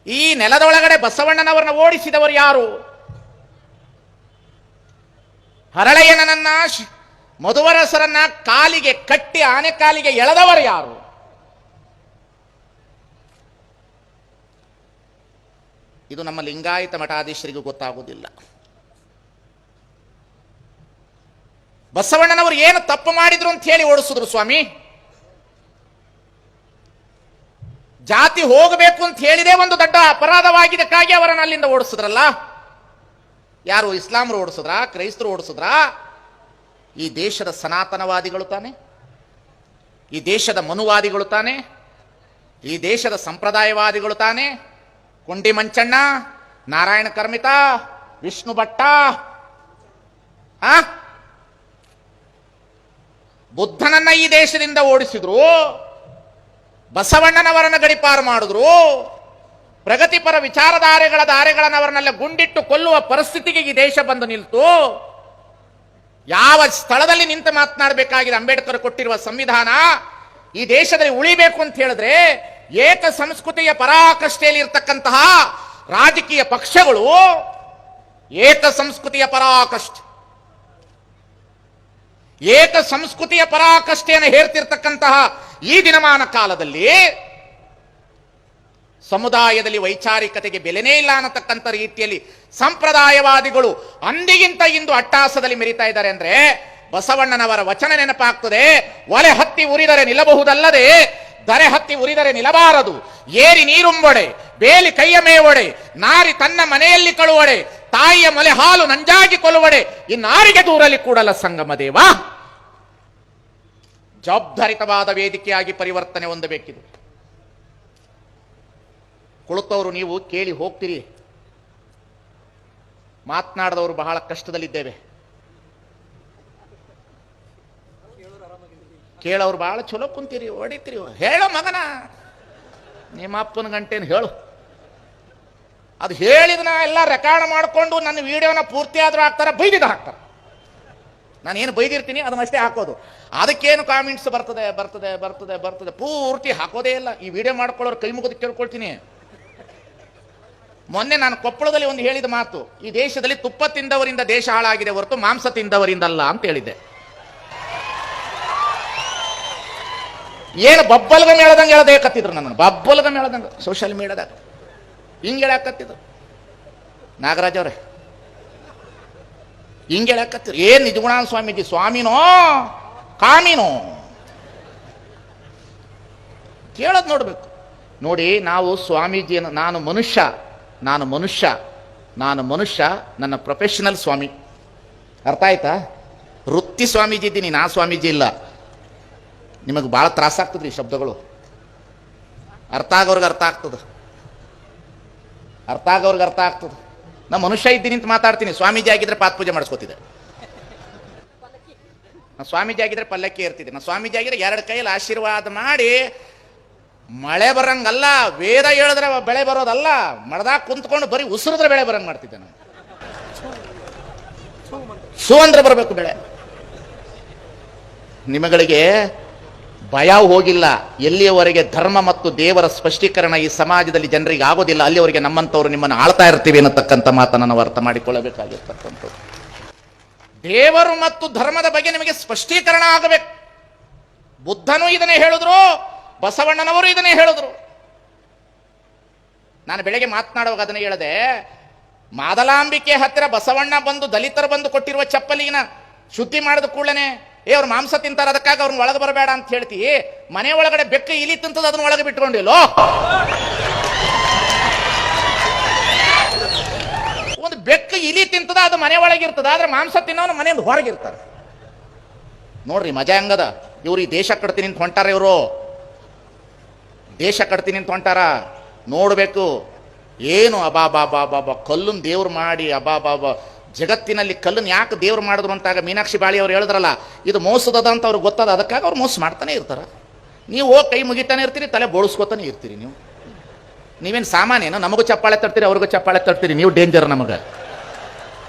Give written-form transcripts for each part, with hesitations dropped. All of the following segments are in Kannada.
ಈ ನೆಲದೊಳಗಡೆ ಬಸವಣ್ಣನವರನ್ನ ಓಡಿಸಿದವರು ಯಾರು? ಹರಳಯ್ಯನನ್ನ ಮಧುವರಸರನ್ನ ಕಾಲಿಗೆ ಕಟ್ಟಿ ಆನೆ ಕಾಲಿಗೆ ಎಳೆದವರು ಯಾರು? ಇದು ನಮ್ಮ ಲಿಂಗಾಯತ ಮಠಾಧೀಶರಿಗೂ ಗೊತ್ತಾಗುವುದಿಲ್ಲ. ಬಸವಣ್ಣನವರು ಏನು ತಪ್ಪು ಮಾಡಿದ್ರು ಅಂತ ಹೇಳಿ ಓಡಿಸಿದ್ರು ಸ್ವಾಮಿ? ಜಾತಿ ಹೋಗಬೇಕು ಅಂತ ಹೇಳಿದೆ ಒಂದು ದೊಡ್ಡ ಅಪರಾಧವಾಗಿದ್ದಕ್ಕಾಗಿ ಅವರನ್ನು ಅಲ್ಲಿಂದ ಓಡಿಸಿದ್ರಲ್ಲ. ಯಾರು? ಇಸ್ಲಾಮರು ಓಡಿಸಿದ್ರ? ಕ್ರೈಸ್ತರು ಓಡಿಸಿದ್ರ? ಈ ದೇಶದ ಸನಾತನವಾದಿಗಳು ತಾನೆ, ಈ ದೇಶದ ಮನುವಾದಿಗಳು ತಾನೆ, ಈ ದೇಶದ ಸಂಪ್ರದಾಯವಾದಿಗಳು ತಾನೆ. ಕೊಂಡಿ ಮಂಚಣ್ಣ, ನಾರಾಯಣ ಕರ್ಮಿತ, ವಿಷ್ಣು ಭಟ್ಟ, ಬುದ್ಧನನ್ನ ಈ ದೇಶದಿಂದ ಓಡಿಸಿದ್ರು, ಬಸವಣ್ಣನವರನ್ನ ಗಡಿಪಾರು ಮಾಡಿದ್ರು, ಪ್ರಗತಿಪರ ದಾರೆಗಳನ್ನ ಅವರನ್ನೆಲ್ಲ ಗುಂಡಿಟ್ಟು ಕೊಲ್ಲುವ ಪರಿಸ್ಥಿತಿಗೆ ಈ ದೇಶ ಬಂದು ನಿಲ್ತು. ಯಾವ ಸ್ಥಳದಲ್ಲಿ ನಿಂತು ಮಾತನಾಡಬೇಕಾಗಿದೆ? ಅಂಬೇಡ್ಕರ್ ಕೊಟ್ಟಿರುವ ಸಂವಿಧಾನ ಈ ದೇಶದಲ್ಲಿ ಉಳಿಬೇಕು ಅಂತ ಹೇಳಿದ್ರೆ ಏಕ ಸಂಸ್ಕೃತಿಯ ಪರಾಕಾಷ್ಠೆಯಲ್ಲಿ ಇರತಕ್ಕಂತಹ ರಾಜಕೀಯ ಪಕ್ಷಗಳು ಏಕ ಸಂಸ್ಕೃತಿಯ ಪರಾಕಾಷ್ಠೆಯನ್ನು ಹೇರ್ತಿರ್ತಕ್ಕಂತಹ ಈ ದಿನಮಾನ ಕಾಲದಲ್ಲಿ ಸಮುದಾಯದಲ್ಲಿ ವೈಚಾರಿಕತೆಗೆ ಬೆಲೆನೇ ಇಲ್ಲ ಅನ್ನತಕ್ಕಂಥ ರೀತಿಯಲ್ಲಿ ಸಂಪ್ರದಾಯವಾದಿಗಳು ಅಂದಿಗಿಂತ ಇಂದು ಅಟ್ಟಾಸದಲ್ಲಿ ಮೆರಿತಾ ಇದ್ದಾರೆ ಅಂದ್ರೆ ಬಸವಣ್ಣನವರ ವಚನ ನೆನಪಾಗ್ತದೆ. ಒಲೆ ಹತ್ತಿ ಉರಿದರೆ ನಿಲ್ಲಬಹುದಲ್ಲದೆ ದರೆ ಹತ್ತಿ ಉರಿದರೆ ನಿಲ್ಲಬಾರದು. ಏರಿ ನೀರುಂಬೊಡೆ, ಬೇಲಿ ಕೈಯ ಮೇವೊಡೆ, ನಾರಿ ತನ್ನ ಮನೆಯಲ್ಲಿ ಕಳುವಡೆ, ತಾಯಿಯ ಮೊಲೆ ಹಾಲು ನಂಜಾಗಿ ಕೊಲ್ಲುವಡೆ, ಇನ್ನಾರಿಗೆ ದೂರಲಿ ಕೂಡಲ ಸಂಗಮ ದೇವ. ಜವಾಬ್ದಾರಿತವಾದ ವೇದಿಕೆಯಾಗಿ ಪರಿವರ್ತನೆ ಹೊಂದಬೇಕಿದೆ. ಕುಳಿತವರು ನೀವು ಕೇಳಿ ಹೋಗ್ತೀರಿ, ಮಾತನಾಡದವರು ಬಹಳ ಕಷ್ಟದಲ್ಲಿದ್ದೇವೆ. ಕೇಳೋರು ಬಹಳ ಚಲೋ ಕುಂತೀರಿ, ಹೊಡಿತೀರಿ. ಹೇಳೋ ಮಗನ, ನಿಮ್ಮ ಅಪ್ಪನ ಗಂಟೆನ ಹೇಳು. ಅದು ಹೇಳಿದನ ಎಲ್ಲ ರೆಕಾರ್ಡ್ ಮಾಡಿಕೊಂಡು ನನ್ನ ವಿಡಿಯೋನ ಪೂರ್ತಿ ಆದ್ರೂ ಹಾಕ್ತಾರ, ಬೈದಿದ ಹಾಕ್ತಾರ. ನಾನೇನು ಬೈದಿರ್ತೀನಿ ಅದನ್ನಷ್ಟೇ ಹಾಕೋದು. ಅದಕ್ಕೇನು ಕಾಮೆಂಟ್ಸ್ ಬರ್ತದೆ ಪೂರ್ತಿ ಹಾಕೋದೇ ಇಲ್ಲ. ಈ ವಿಡಿಯೋ ಮಾಡ್ಕೊಳ್ಳೋರು ಕೈ ಮುಗಿದು ಕೇಳ್ಕೊಳ್ತೀನಿ. ಮೊನ್ನೆ ನಾನು ಕೊಪ್ಪಳದಲ್ಲಿ ಒಂದು ಹೇಳಿದ ಮಾತು, ಈ ದೇಶದಲ್ಲಿ ತುಪ್ಪ ತಿಂದವರಿಂದ ದೇಶ ಹಾಳಾಗಿದೆ ಹೊರತು ಮಾಂಸ ತಿಂದವರಿಂದಲ್ಲ ಅಂತ ಹೇಳಿದ್ದೆ. ಏನು ಬಬ್ಬಲ್ಗ ಮೇಳದಂಗೆ ಹೇಳದೇಕತ್ತಿದ್ರು ನನ್ನನ್ನು, ಬಬ್ಬಲ್ಗ ಮೇಳದಂಗೆ ಸೋಷಿಯಲ್ ಮೀಡಿಯಾದಾಗ ಹಿಂಗೆ ಹೇಳಕತ್ತಿದ್ರು. ನಾಗರಾಜ್ ಅವ್ರೆ ಹಿಂಗೆ ಹೇಳಕತ್ತಿದ್ರು. ಏನ್ ನಿಜಗುಣಾನ ಸ್ವಾಮೀಜಿ ಸ್ವಾಮಿನೋ ಕಾಮಿನೋ ಕೇಳೋದು ನೋಡ್ಬೇಕು. ನೋಡಿ, ನಾವು ಸ್ವಾಮೀಜಿಯನ್ನು ನಾನು ಮನುಷ್ಯ, ನನ್ನ ಪ್ರೊಫೆಷನಲ್ ಸ್ವಾಮಿ. ಅರ್ಥ ಆಯ್ತಾ? ವೃತ್ತಿ ಸ್ವಾಮೀಜಿ ಇದ್ದೀನಿ, ನಾ ಸ್ವಾಮೀಜಿ ಇಲ್ಲ. ನಿಮಗೆ ಭಾಳ ತ್ರಾಸಾಗ್ತದ್ರಿ ಈ ಶಬ್ದಗಳು. ಅರ್ಥ ಆಗೋರ್ಗೆ ಅರ್ಥ ಆಗ್ತದೆ. ನಾ ಮನುಷ್ಯ ಇದ್ದೀನಿ ಅಂತ ಮಾತಾಡ್ತೀನಿ. ಸ್ವಾಮೀಜಿ ಆಗಿದ್ರೆ ಪಾತ್ ಪೂಜೆ ಮಾಡಿಸ್ಕೋತಿದ್ದೆ. ನಾ ಸ್ವಾಮೀಜಿ ಆಗಿದ್ರೆ ಪಲ್ಲಕ್ಕಿ ಇರ್ತಿದ್ದೆ. ನಾ ಸ್ವಾಮೀಜಿ ಆಗಿದ್ರೆ 2 ಕೈಯಲ್ಲಿ ಆಶೀರ್ವಾದ ಮಾಡಿ ಮಳೆ ಬರಂಗಲ್ಲ, ವೇದ ಹೇಳಿದ್ರೆ ಬೆಳೆ ಬರೋದಲ್ಲ, ಮಳದಾಗ ಕುಂತ್ಕೊಂಡು ಬರೀ ಉಸಿರಿದ್ರೆ ಬೆಳೆ ಬರಂಗ್ ಮಾಡ್ತಿದ್ದೆ ನಾನು. ಸು ಅಂದ್ರೆ ಬರಬೇಕು ಬೆಳೆ. ನಿಮಗಳಿಗೆ ಭಯ ಹೋಗಿಲ್ಲ. ಎಲ್ಲಿಯವರೆಗೆ ಧರ್ಮ ಮತ್ತು ದೇವರ ಸ್ಪಷ್ಟೀಕರಣ ಈ ಸಮಾಜದಲ್ಲಿ ಜನರಿಗೆ ಆಗೋದಿಲ್ಲ, ಅಲ್ಲಿಯವರೆಗೆ ನಮ್ಮಂಥವ್ರು ನಿಮ್ಮನ್ನು ಆಳ್ತಾ ಇರ್ತೀವಿ ಅನ್ನತಕ್ಕಂಥ ಮಾತನ್ನು ನಾವು ಅರ್ಥ ಮಾಡಿಕೊಳ್ಳಬೇಕಾಗಿರ್ತಕ್ಕಂಥದ್ದು. ದೇವರು ಮತ್ತು ಧರ್ಮದ ಬಗ್ಗೆ ನಿಮಗೆ ಸ್ಪಷ್ಟೀಕರಣ ಆಗಬೇಕು. ಬುದ್ಧನೂ ಇದನ್ನೇ ಹೇಳಿದ್ರು, ಬಸವಣ್ಣನವರು ಇದನ್ನೇ ಹೇಳಿದ್ರು. ನಾನು ಬೆಳಗ್ಗೆ ಮಾತನಾಡುವಾಗ ಅದನ್ನೇ ಹೇಳಿದೆ. ಮಾದಲಾಂಬಿಕೆ ಹತ್ತಿರ ಬಸವಣ್ಣ ಬಂದು ದಲಿತರು ಬಂದು ಕೊಟ್ಟಿರುವ ಚಪ್ಪಲಿನ ಶುದ್ಧಿ ಮಾಡಿದ ಕೂಡಲೇ ಅವ್ರು ಮಾಂಸ ತಿಂತಾರೆ, ಅದಕ್ಕಾಗಿ ಅವ್ರನ್ನ ಒಳಗೆ ಬರಬೇಡ ಅಂತ ಹೇಳ್ತಿ. ಮನೆ ಒಳಗಡೆ ಬೆಕ್ಕ ಇಲಿ ತಿಂತದ, ಅದನ್ನ ಒಳಗೆ ಬಿಟ್ಕೊಂಡಿಲ್ಲೋ. ಒಂದು ಬೆಕ್ಕ ಇಲಿ ತಿಂತದ, ಅದು ಮನೆ ಒಳಗಿರ್ತದ, ಆದ್ರೆ ಮಾಂಸ ತಿನ್ನೋನು ಮನೆಯಿಂದ ಹೊರಗಿರ್ತಾರೆ. ನೋಡ್ರಿ ಮಜಾ ಹಂಗದ. ಇವ್ರು ಈ ದೇಶ ಕಟ್ತೀನಿ ಅಂತ ಹೊಂಟಾರ, ಇವರು ದೇಶ ಕಟ್ತೀನಿ ಅಂತ ಹೊಂಟಾರ. ನೋಡ್ಬೇಕು ಏನು ಅಬಾಬಾಬಾಬಾಬಾ ಕಲ್ಲನ್ನು ದೇವ್ರು ಮಾಡಿ ಅಬಾಬಾಬಾ. ಜಗತ್ತಿನಲ್ಲಿ ಕಲ್ಲನ್ನು ಯಾಕೆ ದೇವ್ರು ಮಾಡಿದ್ರು ಅಂತಾಗ ಮೀನಾಕ್ಷಿ ಬಾಳಿ ಅವ್ರು ಹೇಳಿದ್ರಲ್ಲ, ಇದು ಮೋಸದ ಅಂತ ಅವ್ರಿಗೆ ಗೊತ್ತದ, ಅದಕ್ಕಾಗಿ ಅವ್ರು ಮೋಸ ಮಾಡ್ತಾನೆ ಇರ್ತಾರ. ನೀವು ಹೋಗಿ ಕೈ ಮುಗಿತಾನೆ ಇರ್ತೀರಿ, ತಲೆ ಬೋಳಿಸ್ಕೊತಾನೆ ಇರ್ತೀರಿ. ನೀವೇನು ಸಾಮಾನ್ಯನೋ? ನಮಗೂ ಚಪ್ಪಾಳೆ ತರ್ತೀರಿ, ಅವ್ರಿಗೂ ಚಪ್ಪಾಳೆ ತರ್ತೀರಿ. ನೀವು ಡೇಂಜರ್.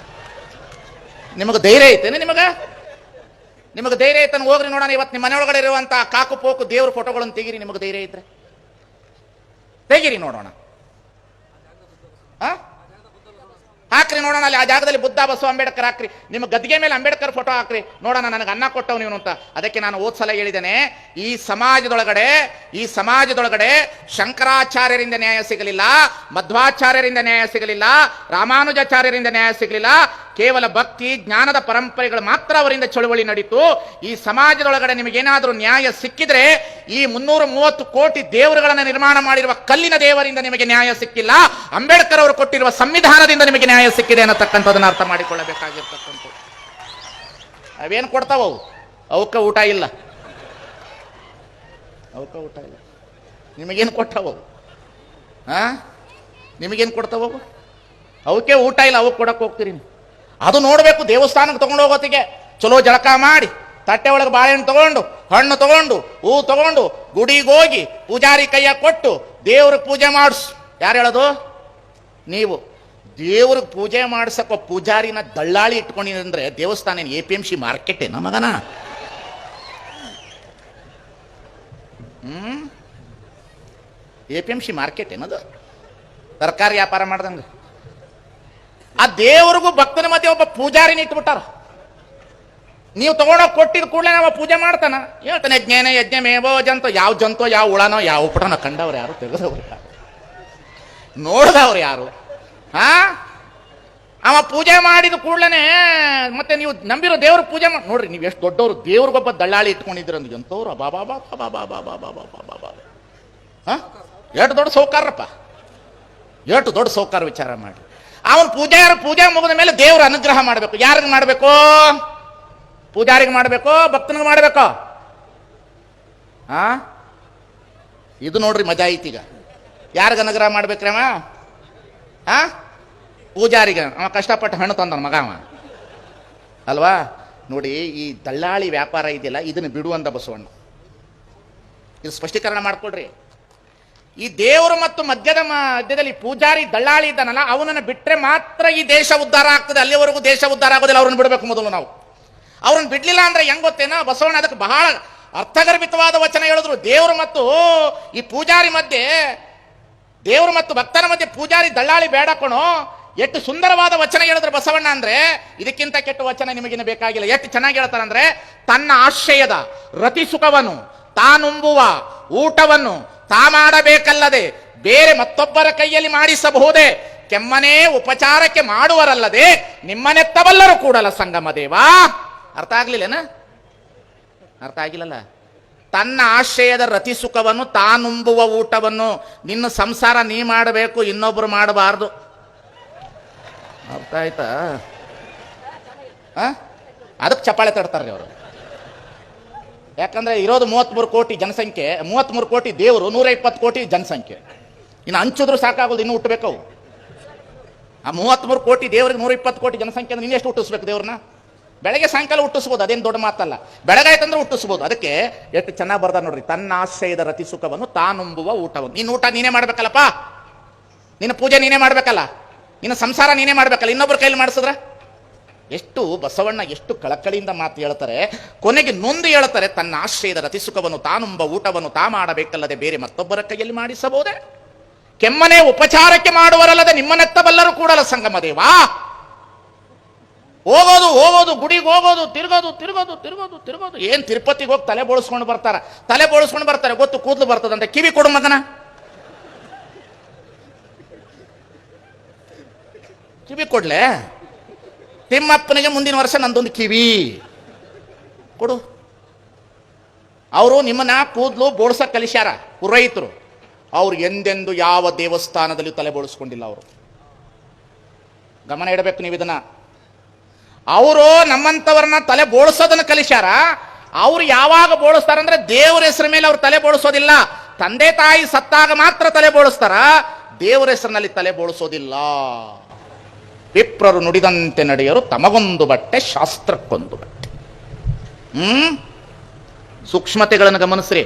ನಿಮಗೆ ಧೈರ್ಯ ಐತೇನೆ? ನಿಮಗೆ ಧೈರ್ಯ ಐತನ ಹೋಗ್ರಿ ನೋಡೋಣ. ಇವತ್ತು ನಿಮ್ಮ ಮನೆಯೊಳಗಡೆ ಇರುವಂತ ಕಾಕು ಪೋಕು ದೇವ್ರ ಫೋಟೋಗಳನ್ನು ತೆಗೀರಿ. ನಿಮಗೆ ಧೈರ್ಯ ಇದ್ರೆ ತೆಗೀರಿ ನೋಡೋಣ. ನೋಡೋಣ, ಅಲ್ಲಿ ಆ ಜಾಗದಲ್ಲಿ ಬುದ್ಧ ಬಸವ ಅಂಬೇಡ್ಕರ್ ಹಾಕ್ರಿ, ನಿಮ್ಮ ಗದ್ದಿಗೆ ಮೇಲೆ ಅಂಬೇಡ್ಕರ್ ಫೋಟೋ ಹಾಕ್ರಿ ನೋಡೋಣ, ನನಗೆ ಅನ್ನ ಕೊಟ್ಟವ್ ನೀವು ಅಂತ. ಅದಕ್ಕೆ ನಾನು ಸಲ ಹೇಳಿದ್ದೇನೆ, ಈ ಸಮಾಜದೊಳಗಡೆ ಶಂಕರಾಚಾರ್ಯರಿಂದ ನ್ಯಾಯ ಸಿಗಲಿಲ್ಲ, ಮಧ್ವಾಚಾರ್ಯರಿಂದ ನ್ಯಾಯ ಸಿಗಲಿಲ್ಲ, ರಾಮಾನುಜಾಚಾರ್ಯರಿಂದ ನ್ಯಾಯ ಸಿಗಲಿಲ್ಲ. ಕೇವಲ ಭಕ್ತಿ ಜ್ಞಾನದ ಪರಂಪರೆಗಳು ಮಾತ್ರ ಅವರಿಂದ ಚಳುವಳಿ ನಡೀತು. ಈ ಸಮಾಜದೊಳಗಡೆ ನಿಮಗೇನಾದರೂ ನ್ಯಾಯ ಸಿಕ್ಕಿದ್ರೆ ಈ 330 ಕೋಟಿ ದೇವರುಗಳನ್ನು ನಿರ್ಮಾಣ ಮಾಡಿರುವ ಕಲ್ಲಿನ ದೇವರಿಂದ ನಿಮಗೆ ನ್ಯಾಯ ಸಿಕ್ಕಿಲ್ಲ, ಅಂಬೇಡ್ಕರ್ ಅವರು ಕೊಟ್ಟಿರುವ ಸಂವಿಧಾನದಿಂದ ನಿಮಗೆ ನ್ಯಾಯ ಸಿಕ್ಕಿದೆ ಅನ್ನತಕ್ಕಂಥದನ್ನ ಅರ್ಥ ಮಾಡಿಕೊಳ್ಳಬೇಕಾಗಿರ್ತಕ್ಕಂಥದ್ದು. ಅವೇನು ಕೊಡ್ತಾವ ಅವಕ್ಕೆ ಊಟ ಇಲ್ಲ, ನಿಮಗೇನು ಕೊಟ್ಟವು? ನಿಮಗೇನು ಕೊಡ್ತಾವ? ಅವಕ್ಕೆ ಊಟ ಇಲ್ಲ, ಅವಕ್ಕೆ ಕೊಡಕ್ಕೆ ಹೋಗ್ತೀರಿ. ಅದು ನೋಡಬೇಕು. ದೇವಸ್ಥಾನಕ್ಕೆ ತಗೊಂಡು ಹೋಗೋತ್ತಿಗೆ ಚಲೋ ಜಳಕ ಮಾಡಿ, ತಟ್ಟೆ ಒಳಗೆ ಬಾಳೆಹಣ್ಣು ತಗೊಂಡು, ಹಣ್ಣು ತಗೊಂಡು, ಹೂ ತಗೊಂಡು, ಗುಡಿಗೆ ಹೋಗಿ ಪೂಜಾರಿ ಕೈಯ ಕೊಟ್ಟು ದೇವ್ರಿಗೆ ಪೂಜೆ ಮಾಡಿಸು. ಯಾರು ಹೇಳೋದು? ನೀವು. ದೇವ್ರಿಗೆ ಪೂಜೆ ಮಾಡಿಸಕ್ಕೋ ಪೂಜಾರಿನ ದಳ್ಳಾಳಿ ಇಟ್ಕೊಂಡಿದ್ರೆ ದೇವಸ್ಥಾನ ಏನು APMC ಮಾರ್ಕೆಟ್ ನಮಗನ? APMC ಮಾರ್ಕೆಟ್ ಏನದು? ತರಕಾರಿ ವ್ಯಾಪಾರ ಮಾಡ್ದಂಗೆ. ಆ ದೇವರಿಗೂ ಭಕ್ತನ ಮಧ್ಯೆ ಒಬ್ಬ ಪೂಜಾರಿನ ಇಟ್ಬಿಟ್ಟಾರ. ನೀವು ತಗೊಂಡೋಗಿ ಕೊಟ್ಟಿದ ಕೂಡಲೇ ನಾವು ಪೂಜೆ ಮಾಡ್ತಾನ, ಹೇಳ್ತಾನೆ ಯಜ್ಞೇನ ಯಜ್ಞಮೇವೋ ಜಂತು. ಯಾವ ಜಂತೋ ಯಾವ ಹುಳನೋ ಯಾವ ಉಪಟನೋ ಕಂಡವ್ರು ಯಾರು? ತೆಗೆದವ್ರು ಯಾರು? ನೋಡ್ದವ್ರು ಯಾರು? ಅವ ಪೂಜೆ ಮಾಡಿದ ಕೂಡಲೇ ಮತ್ತೆ ನೀವು ನಂಬಿರೋ ದೇವ್ರ ಪೂಜೆ ಮಾಡಿ ನೋಡ್ರಿ. ನೀವು ಎಷ್ಟು ದೊಡ್ಡವರು, ದೇವ್ರಿಗೊಬ್ಬ ದಳ್ಳಾಳಿ ಇಟ್ಕೊಂಡಿದ್ರ ಅಂದ್ರೆ ಎಂತವ್ರು ಎಷ್ಟು ದೊಡ್ಡ ಸೌಕಾರಪ್ಪ, ಎಷ್ಟು ದೊಡ್ಡ ಸೌಕಾರ. ವಿಚಾರ ಮಾಡಿ, ಅವನು ಪೂಜೆ ಮುಗಿದ ಮೇಲೆ ದೇವ್ರ ಅನುಗ್ರಹ ಮಾಡಬೇಕು. ಯಾರಿಗೆ ಮಾಡಬೇಕು? ಪೂಜಾರಿಗೆ ಮಾಡಬೇಕು, ಭಕ್ತನಿಗೆ ಮಾಡಬೇಕು? ಇದು ನೋಡ್ರಿ ಮಜಾ ಐತೀಗ. ಯಾರಿಗೆ ಅನುಗ್ರಹ ಮಾಡ್ಬೇಕ್ರಿ ಅವ? ಪೂಜಾರಿಗೆ. ಅವ ಕಷ್ಟಪಟ್ಟು ಹಣ್ಣು ತಂದವ ಮಗ ಅವ ಅಲ್ವಾ? ನೋಡಿ, ಈ ದಳ್ಳಾಳಿ ವ್ಯಾಪಾರ ಇದೆಯಲ್ಲ, ಇದನ್ನು ಬಿಡುವಂತ ಬಸವಣ್ಣ. ಇದು ಸ್ಪಷ್ಟೀಕರಣ ಮಾಡ್ಕೊಳ್ರಿ. ಈ ದೇವರು ಮತ್ತು ಮಧ್ಯದಲ್ಲಿ ಪೂಜಾರಿ ದಳ್ಳಾಳಿ ಇದ್ದಾನಲ್ಲ, ಅವನನ್ನು ಬಿಟ್ಟರೆ ಮಾತ್ರ ಈ ದೇಶ ಉದ್ಧಾರ ಆಗ್ತದೆ. ಅಲ್ಲಿವರೆಗೂ ದೇಶ ಉದ್ಧಾರ ಆಗೋದಿಲ್ಲ. ಅವ್ರನ್ನ ಬಿಡಬೇಕು ಮೊದಲು ನಾವು. ಅವ್ರನ್ನ ಬಿಡ್ಲಿಲ್ಲ ಅಂದ್ರೆ ಹೆಂಗ್ ಗೊತ್ತೇನೋ? ಬಸವಣ್ಣ ಅದಕ್ಕೆ ಬಹಳ ಅರ್ಥಗರ್ಭಿತವಾದ ವಚನ ಹೇಳಿದ್ರು. ದೇವರು ಮತ್ತು ಈ ಪೂಜಾರಿ ಮಧ್ಯೆ, ದೇವರು ಮತ್ತು ಭಕ್ತನ ಮಧ್ಯೆ ಪೂಜಾರಿ ದಳ್ಳಾಳಿ ಬೇಡ ಕಣೋ. ಎಷ್ಟು ಸುಂದರವಾದ ವಚನ ಹೇಳಿದ್ರು ಬಸವಣ್ಣ ಅಂದ್ರೆ, ಇದಕ್ಕಿಂತ ಕೆಟ್ಟ ವಚನ ನಿಮಗಿನ ಬೇಕಾಗಿಲ್ಲ. ಎಷ್ಟು ಚೆನ್ನಾಗಿ ಹೇಳ್ತಾರಂದ್ರೆ, ತನ್ನ ಆಶ್ರಯದ ರತಿ ಸುಖವನ್ನು ತಾನುಂಬುವ ಊಟವನ್ನು ತಾ ಮಾಡಬೇಕಲ್ಲದೆ ಬೇರೆ ಮತ್ತೊಬ್ಬರ ಕೈಯಲ್ಲಿ ಮಾಡಿಸಬಹುದೇ? ಕೆಮ್ಮನೇ ಉಪಚಾರಕ್ಕೆ ಮಾಡುವರಲ್ಲದೆ ನಿಮ್ಮನೆತ್ತಬಲ್ಲರು ಕೂಡಲ ಸಂಗಮ ದೇವ. ಅರ್ಥ ಆಗ್ಲಿಲ್ಲನ? ಅರ್ಥ ಆಗಿಲ್ಲಲ್ಲ. ತನ್ನ ಆಶ್ರಯದ ರತಿ ಸುಖವನ್ನು ತಾನುಂಬುವ ಊಟವನ್ನು, ನಿನ್ನ ಸಂಸಾರ ನೀ ಮಾಡಬೇಕು, ಇನ್ನೊಬ್ರು ಮಾಡಬಾರ್ದು. ಅರ್ಥ ಆಯ್ತಾ? ಅದಕ್ಕೆ ಚಪ್ಪಾಳೆ ತಡ್ತಾರ್ರಿ ಅವರು. ಯಾಕಂದ್ರೆ ಇರೋದು 33 ಕೋಟಿ ಜನಸಂಖ್ಯೆ, 33 ಕೋಟಿ ದೇವರು, 120 ಕೋಟಿ ಜನಸಂಖ್ಯೆ. ಇನ್ನು ಹಂಚಿದ್ರು ಸಾಕಾಗೋದು, ಇನ್ನು ಹುಟ್ಟಬೇಕವು. ಆ 33 ಕೋಟಿ ದೇವರಿಗೆ 120 ಕೋಟಿ ಜನಸಂಖ್ಯೆ ಅಂದ್ರೆ ಇನ್ನೆಷ್ಟು ಹುಟ್ಟಿಸ್ಬೇಕು ದೇವ್ರನ್ನ? ಬೆಳಗ್ಗೆ ಸಾಯಂಕಾಲ ಹುಟ್ಟಿಸ್ಬೋದು, ಅದೇನು ದೊಡ್ಡ ಮಾತಲ್ಲ. ಬೆಳಗಾಯ್ತಂದ್ರೆ ಹುಟ್ಟಿಸ್ಬೋದು. ಅದಕ್ಕೆ ಎಷ್ಟು ಚೆನ್ನಾಗಿ ಬರ್ದ ನೋಡ್ರಿ, ತನ್ನ ಆಶ್ರಯದ ರತಿ ಸುಖವನ್ನು ತಾನುಂಬುವ ಊಟವನ್ನು. ನೀನು ಊಟ ನೀನೇ ಮಾಡ್ಬೇಕಲ್ಲಪ್ಪ, ನಿನ್ನ ಪೂಜೆ ನೀನೇ ಮಾಡ್ಬೇಕಲ್ಲ, ನಿನ್ನ ಸಂಸಾರ ನೀನೇ ಮಾಡ್ಬೇಕಲ್ಲ, ಇನ್ನೊಬ್ಬರ ಕೈಲಿ ಮಾಡಿಸಿದ್ರ? ಎಷ್ಟು ಬಸವಣ್ಣ ಎಷ್ಟು ಕಳಕಳಿಯಿಂದ ಮಾತು ಹೇಳ್ತಾರೆ. ಕೊನೆಗೆ ನೊಂದು ಹೇಳ್ತಾರೆ, ತನ್ನ ಆಶ್ರಯದ ರತಿ ಸುಖವನ್ನು ತಾನುಂಬ ಊಟವನ್ನು ತಾ ಮಾಡಬೇಕಲ್ಲದೆ ಬೇರೆ ಮತ್ತೊಬ್ಬರ ಕೈಯಲ್ಲಿ ಮಾಡಿಸಬಹುದೇ? ಕೆಮ್ಮನೆ ಉಪಚಾರಕ್ಕೆ ಮಾಡುವರಲ್ಲದೆ ನಿಮ್ಮನೆತ್ತಬಲ್ಲರು ಕೂಡಲ ಸಂಗಮ ದೇವ. ಹೋಗೋದು ಗುಡಿಗೆ ಹೋಗೋದು, ತಿರುಗೋದು. ಏನ್ ತಿರುಪತಿಗೆ ಹೋಗಿ ತಲೆ ಬೋಳಿಸ್ಕೊಂಡು ಬರ್ತಾರೆ. ಗೊತ್ತು, ಕೂದಲು ಬರ್ತದಂತೆ. ಕಿವಿ ಕೊಡು ಮಗನ, ಕಿವಿ ಕೊಡ್ಲೆ. ತಿಮ್ಮಪ್ಪನಿಗೆ ಮುಂದಿನ ವರ್ಷ ನಂದೊಂದು ಕಿವಿ ಕೊಡು. ಅವರು ನಿಮ್ಮನ್ನ ಕೂದಲು ಬೋಳ್ಸಕ್ ಕಲಿಸ್ಯಾರ ಪುರೋಹಿತರು. ಅವ್ರು ಎಂದೆಂದು ಯಾವ ದೇವಸ್ಥಾನದಲ್ಲಿ ತಲೆ ಬೋಳಿಸ್ಕೊಂಡಿಲ್ಲ. ಅವರು ಗಮನ ಇಡಬೇಕು ನೀವು ಇದನ್ನ. ಅವರು ನಮ್ಮಂತವ್ರನ್ನ ತಲೆ ಬೋಳಿಸೋದನ್ನ ಕಲಿಸ್ಯಾರ. ಅವ್ರು ಯಾವಾಗ ಬೋಳಿಸ್ತಾರಂದ್ರೆ ದೇವರ ಹೆಸರ ಮೇಲೆ ಅವ್ರು ತಲೆ ಬೋಳಿಸೋದಿಲ್ಲ. ತಂದೆ ತಾಯಿ ಸತ್ತಾಗ ಮಾತ್ರ ತಲೆ ಬೋಳಿಸ್ತಾರ, ದೇವರ ಹೆಸರಿನಲ್ಲಿ ತಲೆ ಬೋಳಿಸೋದಿಲ್ಲ. ವಿಪ್ರರು ನುಡಿದಂತೆ ನಡೆಯರು, ತಮಗೊಂದು ಬಟ್ಟೆ ಶಾಸ್ತ್ರಕ್ಕೊಂದು ಬಟ್ಟೆ. ಸೂಕ್ಷ್ಮತೆಗಳನ್ನು ಗಮನಿಸ್ರಿ.